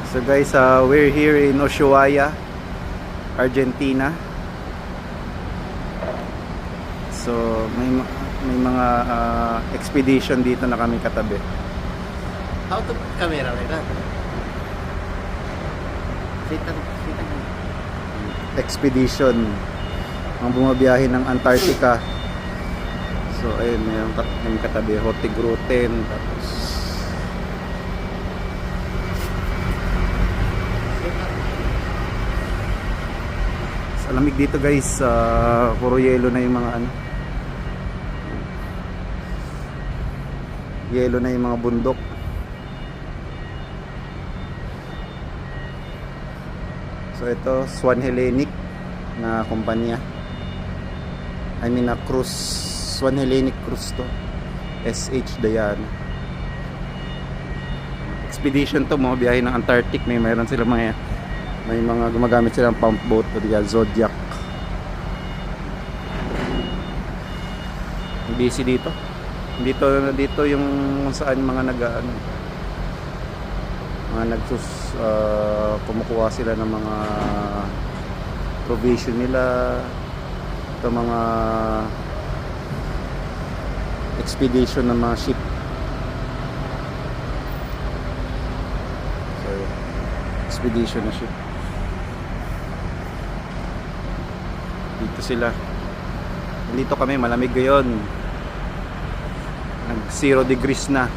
So guys, we're here in Ushuaia, Argentina. So may mga expedition dito na kami katabi. How to put camera like that? Sit. Expedition ang bumabiyahe ng Antarctica. So ayun, yung katabi, Hurtigruten, tapos sa lamig dito guys, puro yelo na yung mga yelo na yung mga bundok. So ito, Swan Hellenic na kumpanya. I mean na cruise, Swan Hellenic Cruise to. SH Dayan. Expedition to, mga biyahe ng Antarctic. Mayroon sila may mga gumagamit silang pump boat o diya Zodiac. Busy dito. Dito yung saan mga kumukuha sila ng mga provision nila. Ito mga expedition ng mga ship. So, expedition na ship. Dito sila. Dito kami, malamig ngayon. Nag 0 degrees na.